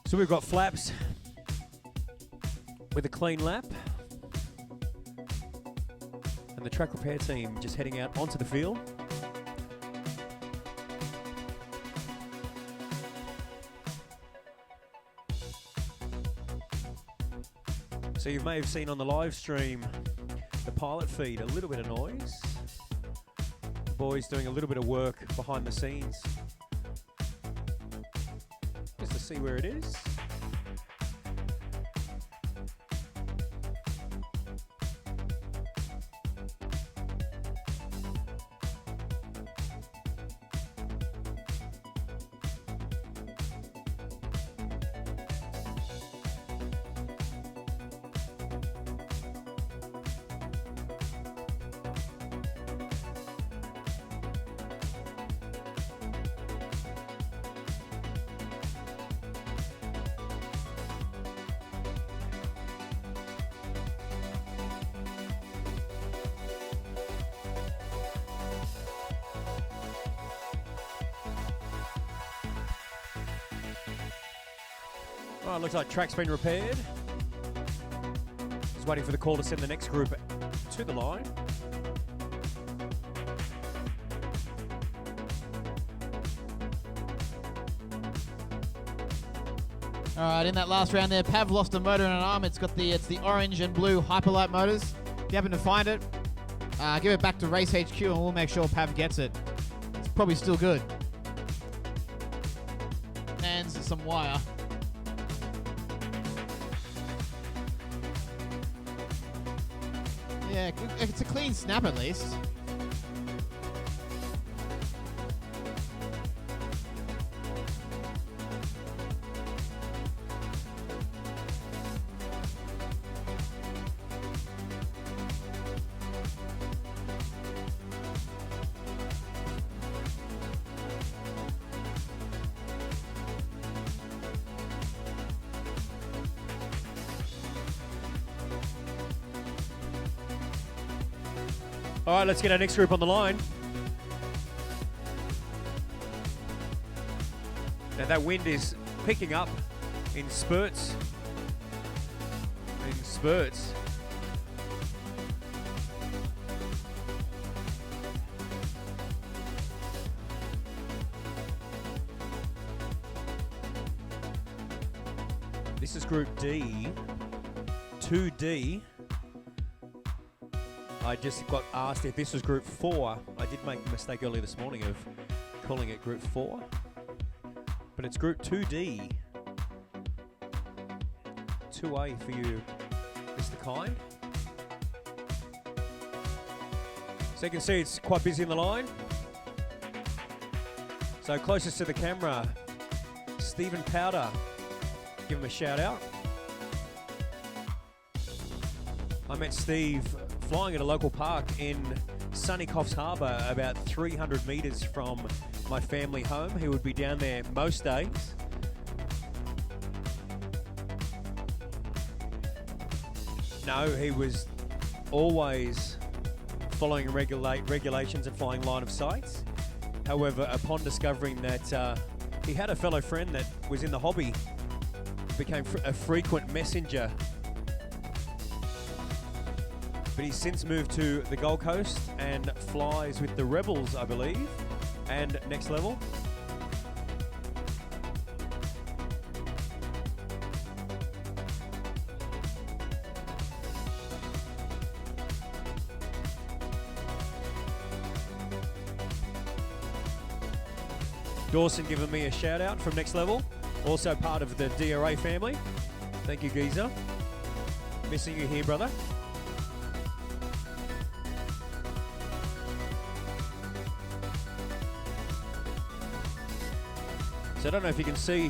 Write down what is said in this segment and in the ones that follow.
So we've got flaps with a clean lap. And the track repair team just heading out onto the field. So you may have seen on the live stream the pilot feed, a little bit of noise. The boys doing a little bit of work behind the scenes. Just to see where it is. Oh, it looks like track's been repaired. Just waiting for the call to send the next group to the line. All right, in that last round there, Pav lost a motor and an arm. It's the orange and blue Hyperlight motors. If you happen to find it, give it back to Race HQ and we'll make sure Pav gets it. It's probably still good. And some wire. Yeah, it's a clean snap at least. All right, let's get our next group on the line. Now that wind is picking up in spurts. This is Group D. 2D. I just got asked if this was Group 4. I did make a mistake earlier this morning of calling it Group 4. But it's Group 2D. 2A for you, Mr. Kind. So you can see it's quite busy in the line. So closest to the camera, Stephen Powder. Give him a shout out. I met Steve flying at a local park in sunny Coffs Harbour, about 300 metres from my family home. He would be down there most days. No, he was always following regulations and flying line of sight. However, upon discovering that he had a fellow friend that was in the hobby, became a frequent messenger. But he's since moved to the Gold Coast and flies with the Rebels, I believe, and Next Level. Dawson giving me a shout out from Next Level, also part of the DRA family. Thank you, Geezer. Missing you here, brother. So I don't know if you can see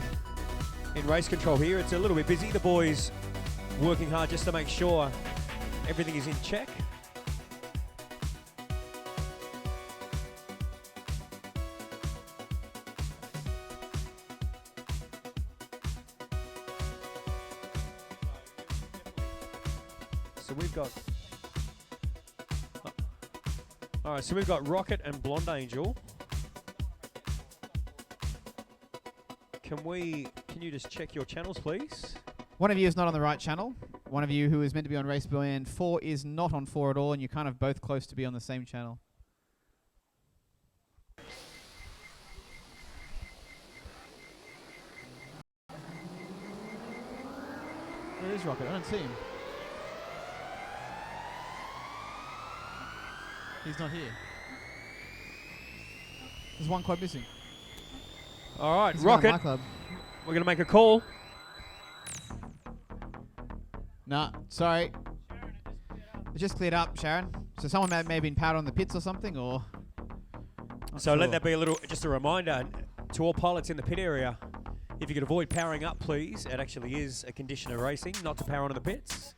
in race control here, it's a little bit busy. The boys working hard just to make sure everything is in check. So we've got, all right, so we've got Rocket and Blonde Angel Can you just check your channels, please? One of you is not on the right channel. One of you who is meant to be on Race Band 4 is not on 4 at all, and you're kind of both close to be on the same channel. Where is Rocket? I don't see him. He's not here. There's one quad missing. All right, He's around my Rocket. club. We're going to make a call. Nah, sorry. It just cleared up, Sharon. So someone may have been powder on the pits or something, or... So let that be just a reminder to all pilots in the pit area. If you could avoid powering up, please. It actually is a condition of racing, not to power on the pits.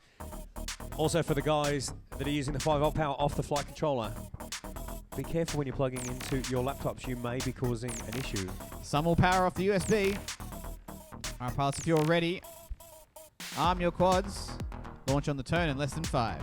Also for the guys that are using the 5-volt power off the flight controller, be careful when you're plugging into your laptops. You may be causing an issue. Some will power off the USB. Alright, pilots, if you're ready, arm your quads. Launch on the turn in less than 5.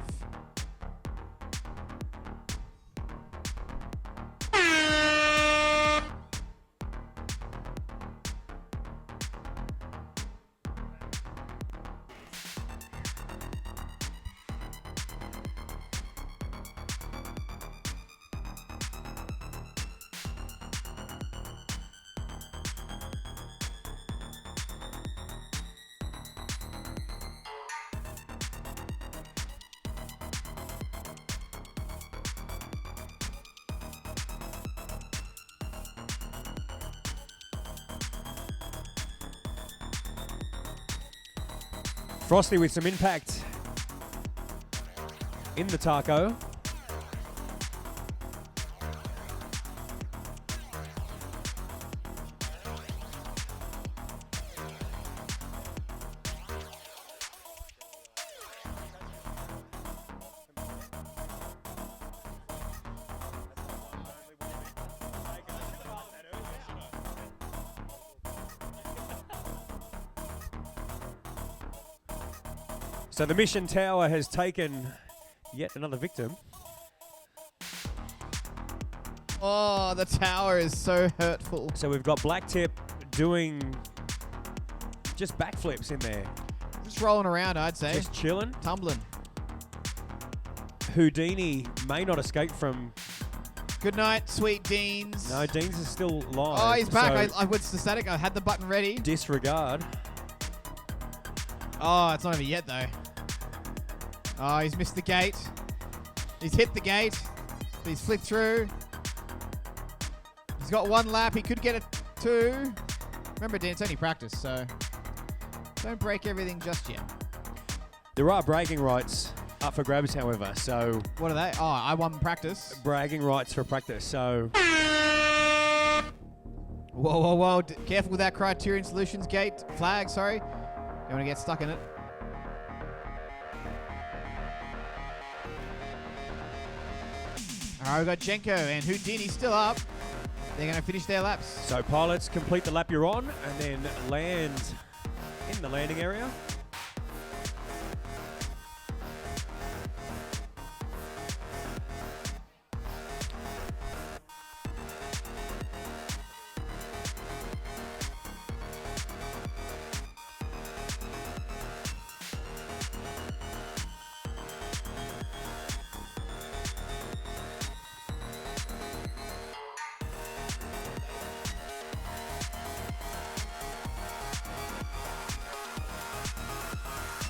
Frosty with some impact in the taco. So the mission tower has taken yet another victim. Oh, the tower is so hurtful. So we've got Blacktip doing just backflips in there. Just rolling around, I'd say. Just chilling. Tumbling. Houdini may not escape from... Good night, sweet Deans. No, Deans is still live. Oh, he's back. So I went to static. I had the button ready. disregard. Oh, it's not over yet, though. Oh, he's missed the gate. He's hit the gate. He's flicked through. He's got one lap. He could get a 2. Remember, Dan, it's only practice, so don't break everything just yet. There are bragging rights up for grabs, however, so... What are they? Oh, I won practice. Bragging rights for practice, so... Whoa, whoa, whoa. Careful with that Criterion Solutions gate. Flag, sorry. You want to get stuck in it. All right, we've got Jenko and Houdini still up. They're going to finish their laps. So pilots complete the lap you're on and then land in the landing area.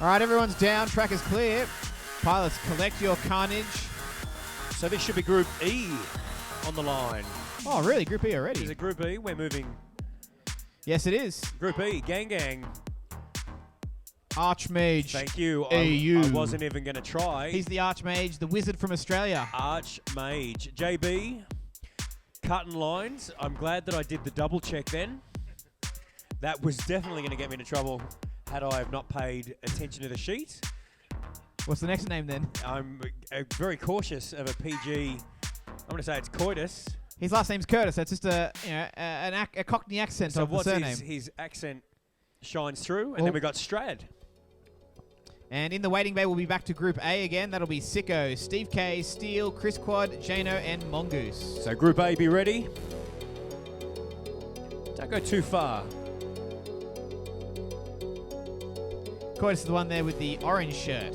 All right, everyone's down. Track is clear. Pilots, collect your carnage. So this should be Group E on the line. Oh, really? Group E already? Is it Group E? We're moving. Yes, it is. Group E, gang gang. Archmage. Thank you. AU. I wasn't even going to try. He's the Archmage, the wizard from Australia. Archmage. JB, cutting lines. I'm glad that I did the double check then. That was definitely going to get me into trouble had I have not paid attention to the sheet. What's the next name then? I'm very cautious of a PG. I'm going to say it's Coitus. His last name's Curtis. That's just a Cockney accent So of the what's surname. his accent shines through, and then we got Strad. And in the waiting bay, we'll be back to Group A again. That'll be Sicko, Steve K, Steele, Chris Quad, Jano, and Mongoose. So Group A, be ready. Don't go too far. Coitus is the one there with the orange shirt.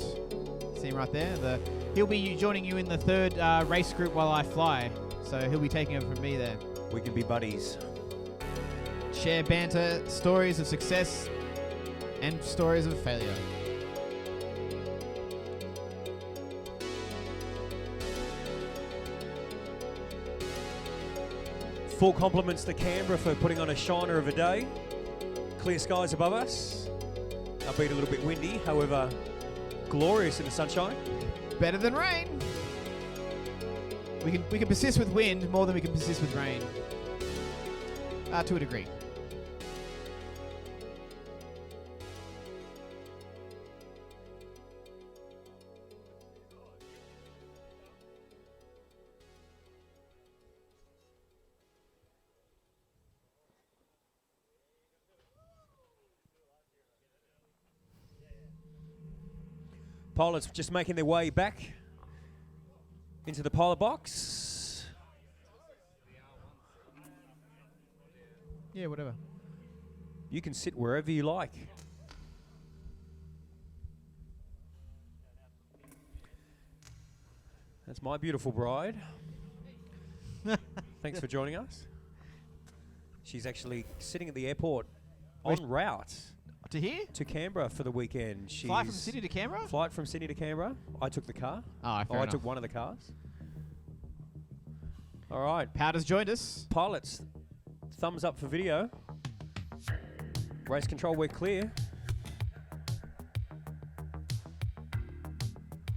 See him right there? He'll be joining you in the third race group while I fly. So he'll be taking over from me there. We can be buddies. Share banter, stories of success, and stories of failure. Full compliments to Canberra for putting on a shiner of a day. Clear skies above us. Albeit a little bit windy, however, glorious in the sunshine. Better than rain. We can persist with wind more than we can persist with rain. To a degree. Pilots just making their way back into the pilot box. Yeah, whatever. You can sit wherever you like. That's my beautiful bride. Thanks for joining us. She's actually sitting at the airport en route To here? to Canberra for the weekend. She's Fly from Sydney to Canberra? Flight from Sydney to Canberra. I took the car. Oh, fair I enough. took one of the cars. All right. Powder's joined us. Pilots, thumbs up for video. Race control, we're clear.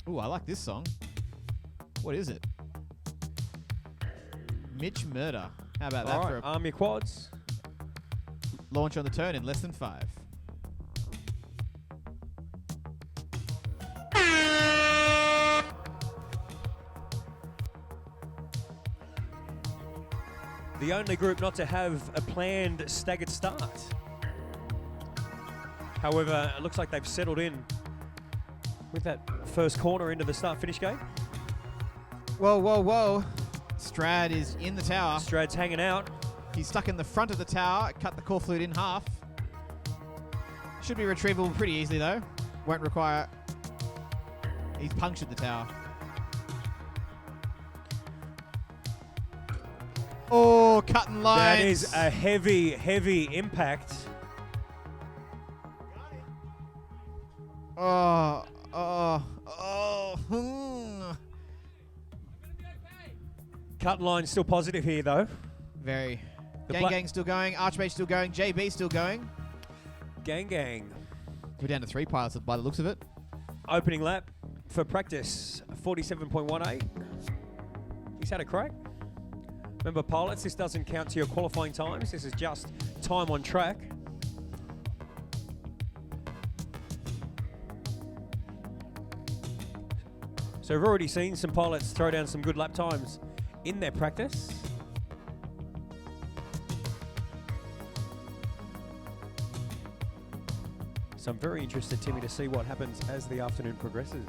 Ooh, I like this song. What is it? Mitch Murder. How about that All for right, a arm your quads. launch on the turn in less than 5? The only group not to have a planned staggered start. However, it looks like they've settled in with that first corner into the start-finish gate. Whoa, whoa, whoa. Strad is in the tower. Strad's hanging out. He's stuck in the front of the tower. Cut the core fluid in half. Should be retrievable pretty easily, though. Won't require... He's punctured the tower. Oh, cutting lines. That is a heavy, heavy impact. Oh. Cut line still positive here, though. Very. The Gang still going. Archmage still going. JB still going. Gang. We're down to 3 pilots by the looks of it. Opening lap for practice, 47.18. He's had a crack. Remember, pilots, this doesn't count to your qualifying times. This is just time on track. So we've already seen some pilots throw down some good lap times in their practice. So I'm very interested, Timmy, to see what happens as the afternoon progresses.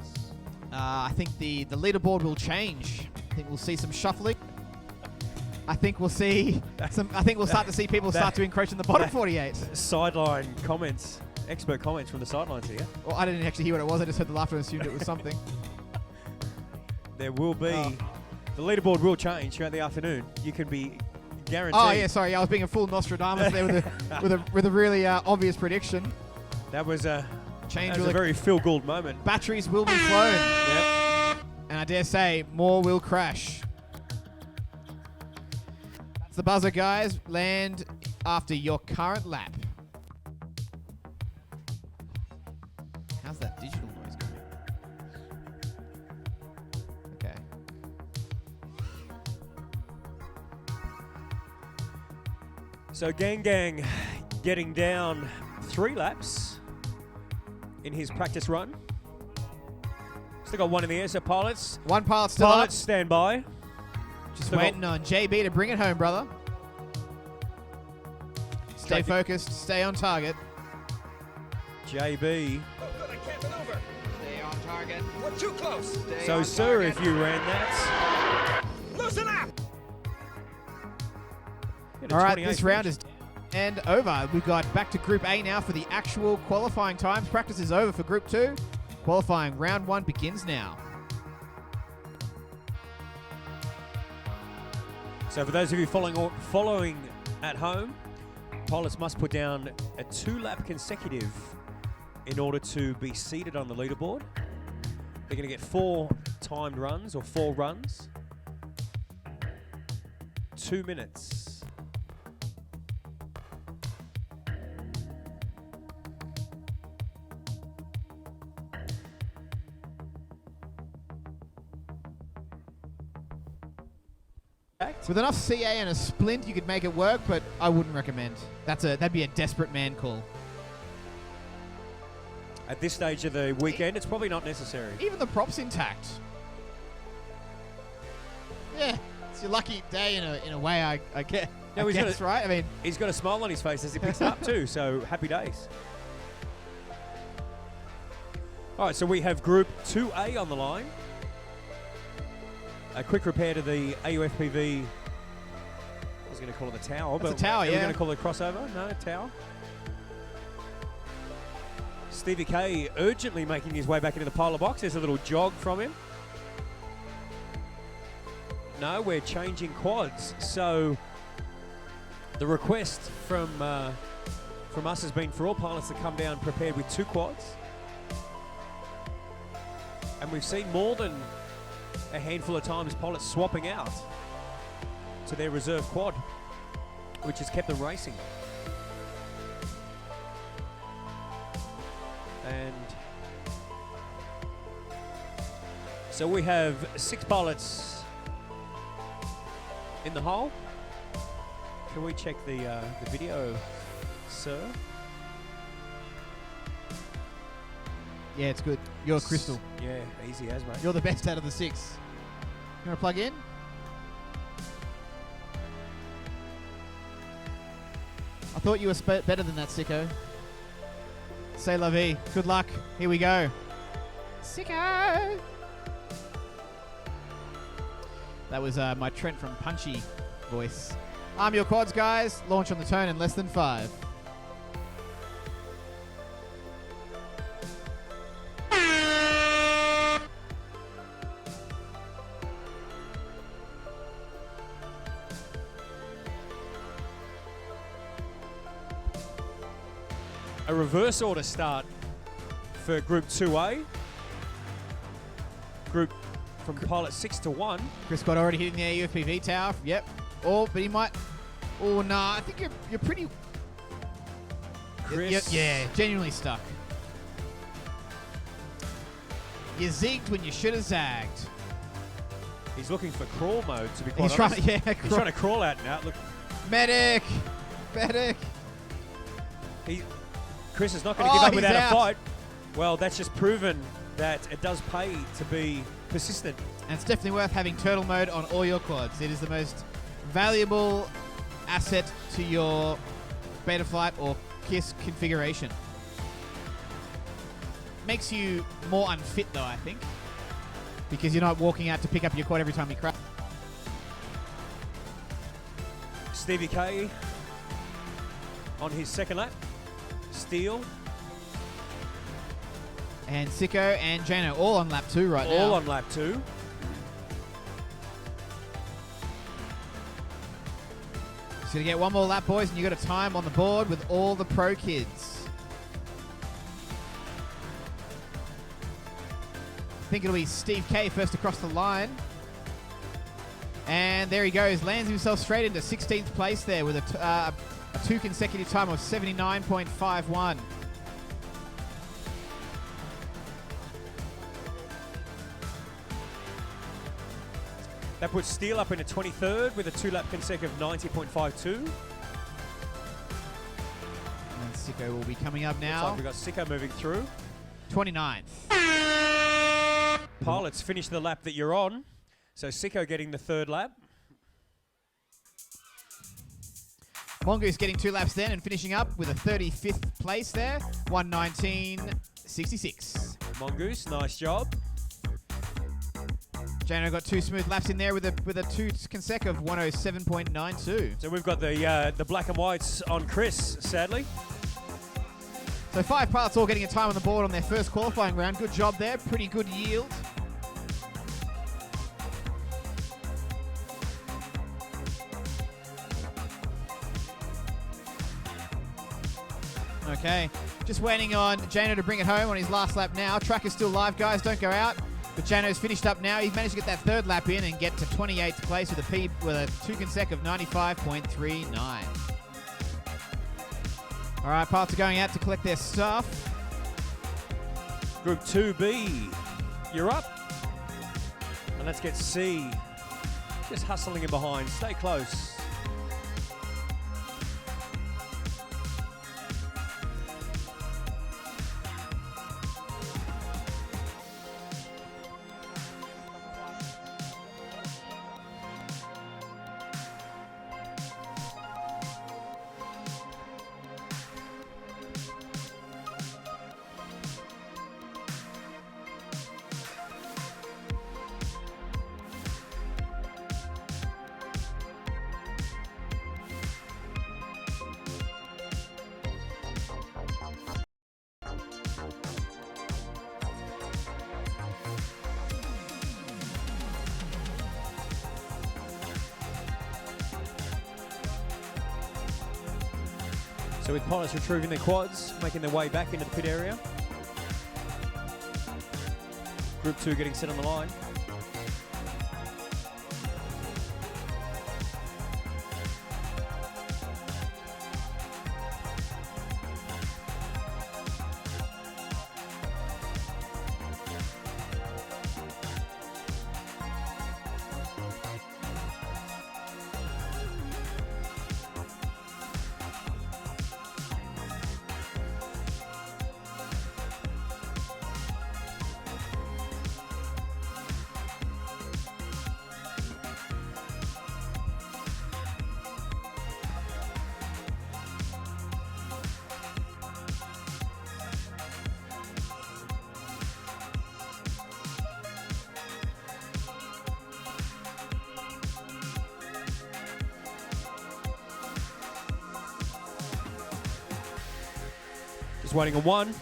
I think the leaderboard will change. I think we'll see some shuffling. I think we'll see some. I think we'll start to see people start to encroach in the bottom 48. Sideline comments, expert comments from the sidelines here. Well, I didn't actually hear what it was. I just heard the laughter and assumed it was something. There will be the leaderboard will change throughout the afternoon. You can be guaranteed. Oh yeah, sorry. I was being a full Nostradamus there with a really obvious prediction. That was a Change. a very Phil Gould moment. Batteries will be flown. Yep. And I dare say more will crash. That's the buzzer, guys. Land after your current lap. How's that digital noise going? Okay. So Gang getting down 3 laps in his practice run. Still got one in the air, so pilots. One pilot still Pilots up. stand by. Just still waiting on JB to bring it home, brother. Stay Straight- focused. Stay on target. JB. Oh, good, I can't get over. Stay on target. We're too close. Stay So, on sir, target. if you ran that. Loosen up. Get a All right, 28 this round is... and over. We've got back to Group A now for the actual qualifying times. Practice is over for Group 2. Qualifying round 1 begins now. So for those of you following at home, pilots must put down a 2-lap consecutive in order to be seated on the leaderboard. They're going to get 4 timed runs or 4 runs. 2 minutes. With enough CA and a splint, you could make it work, but I wouldn't recommend. That'd be a desperate man call. At this stage of the weekend, it's probably not necessary. Even the prop's intact. Yeah, it's your lucky day in a way, I guess. No, I guess, right? I mean, he's got a smile on his face as he picks it up too, so happy days. All right, so we have Group 2A on the line. A quick repair to the AUFPV. I was going to call it the tower, that's but a tower, are we yeah. going to call it crossover? No, tower. Stevie K urgently making his way back into the pilot box. There's a little jog from him. No, we're changing quads. So the request from us has been for all pilots to come down prepared with 2 quads. And we've seen more than a handful of times pilots swapping out to their reserve quad, which has kept them racing. And so we have 6 pilots in the hole. Can we check the video, sir? yeah, it's good. You're Crystal. Yeah, easy as, mate. You're the best out of the 6. You want to plug in? I thought you were better than that, sicko. Say la vie. Good luck. Here we go. Sicko! That was my Trent from Punchy voice. Arm your quads, guys. Launch on the turn in less than 5. A reverse order start for Group 2A. Group from pilot 6 to 1. Chris Scott already hitting the AUFPV tower. Yep. Oh, but he might. Oh, nah. I think you're pretty. Chris. Yeah, genuinely stuck. You zigged when you should have zagged. He's looking for crawl mode, to be quite He's honest. trying, yeah, He's trying to crawl out now. Look, medic. Chris is not going to give up he's without out. a fight. Well, that's just proven that it does pay to be persistent. And it's definitely worth having turtle mode on all your quads. It is the most valuable asset to your Betaflight or KISS configuration. Makes you more unfit though, I think, because you're not walking out to pick up your quad every time you crash. Stevie K on his second lap. Steele. And Sicko and Jano all on lap 2 right now. All on lap 2. Just gonna get one more lap, boys, and you got a time on the board with all the pro kids. I think it'll be Steve K first across the line. And there he goes, lands himself straight into 16th place there with a 2 consecutive time of 79.51. That puts Steele up into 23rd with a 2-lap consecutive 90.52. And Sicko will be coming up now. Looks like we've got Sicko moving through. 29th. Pilots finish the lap that you're on. So Sicko getting the 3rd lap. Mongoose getting 2 laps then and finishing up with a 35th place there. 119.66. Mongoose, nice job. Jano got 2 smooth laps in there with a 2 consecutive 107.92. So we've got the black and whites on Chris, sadly. So 5 pilots all getting a time on the board on their first qualifying round. Good job there. Pretty good yield. Okay, just waiting on Jano to bring it home on his last lap now. Track is still live, guys. Don't go out. But Jano's finished up now. He's managed to get that 3rd lap in and get to 28th place with a 2 consecutive 95.39. All right, pilots are going out to collect their stuff. Group 2B, you're up. And let's get C. Just hustling in behind. Stay close. So with pilots retrieving their quads, making their way back into the pit area. Group 2 getting set on the line. Just waiting on one.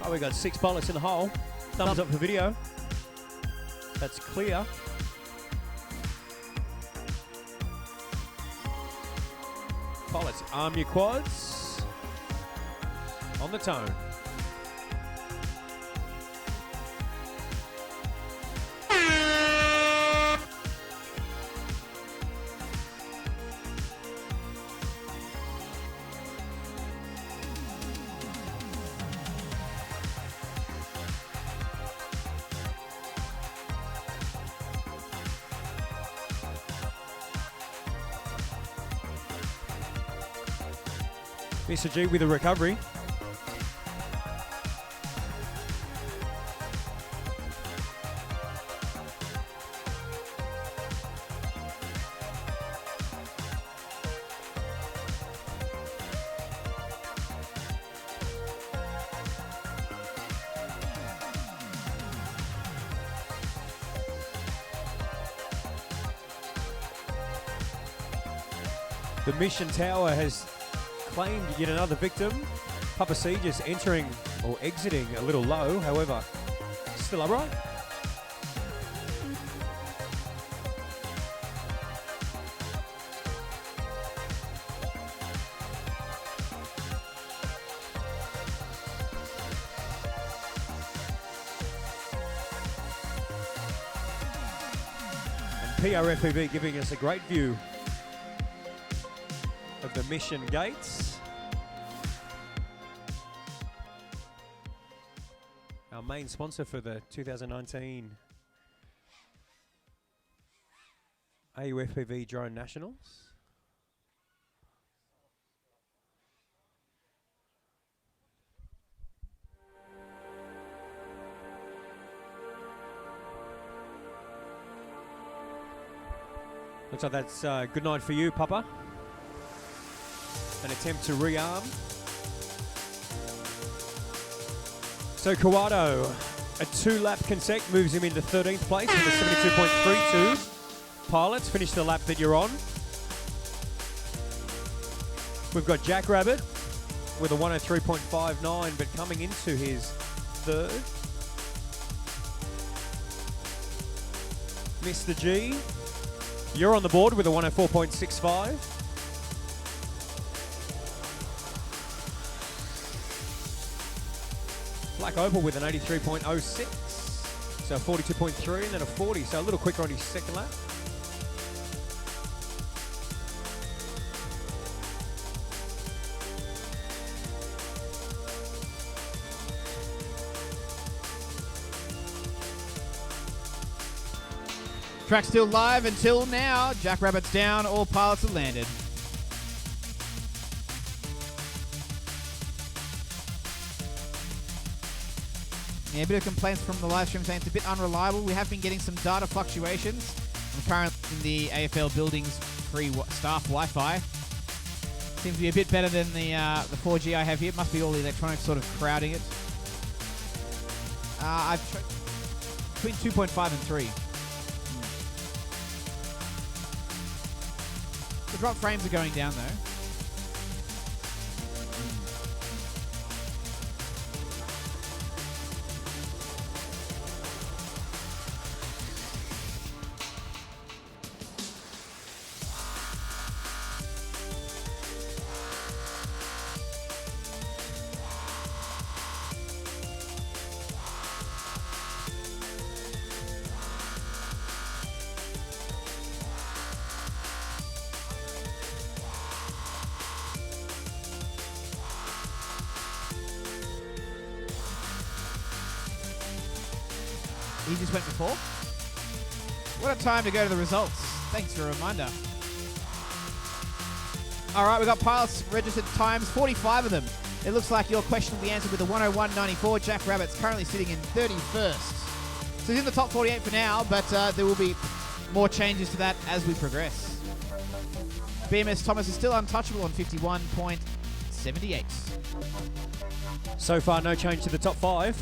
Oh, we got 6 pilots in the hole. Thumbs up for video. That's clear. Pilots, arm your quads. On the tone. Mr. G with a recovery. The mission tower has claimed yet another victim. Papa C just entering or exiting a little low, however, still upright. And PRFPV giving us a great view of the mission gates. Our main sponsor for the 2019 FPV Drone Nationals. Looks like that's good night for you, Papa. An attempt to rearm. So Kawado, a 2-lap consec moves him into 13th place with a 72.32. Pilots, finish the lap that you're on. We've got Jackrabbit with a 103.59, but coming into his third. Mr. G, you're on the board with a 104.65. Black Opal with an 83.06. So 42.3 and then a 40. So a little quicker on his second lap. Track still live until now. Jackrabbit's down. All pilots have landed. Yeah, a bit of complaints from the live stream saying it's a bit unreliable. We have been getting some data fluctuations. I'm currently in the AFL building's free staff Wi-Fi. Seems to be a bit better than the 4G I have here. It must be all the electronics sort of crowding it. I've between 2.5 and 3. The drop frames are going down though. He just went before. What a time to go to the results. Thanks for a reminder. All right, we've got pilots registered times, 45 of them. It looks like your question will be answered with a 101.94. Jackrabbit's currently sitting in 31st. So he's in the top 48 for now, but there will be more changes to that as we progress. BMS Thomas is still untouchable on 51.78. So far, no change to the top 5.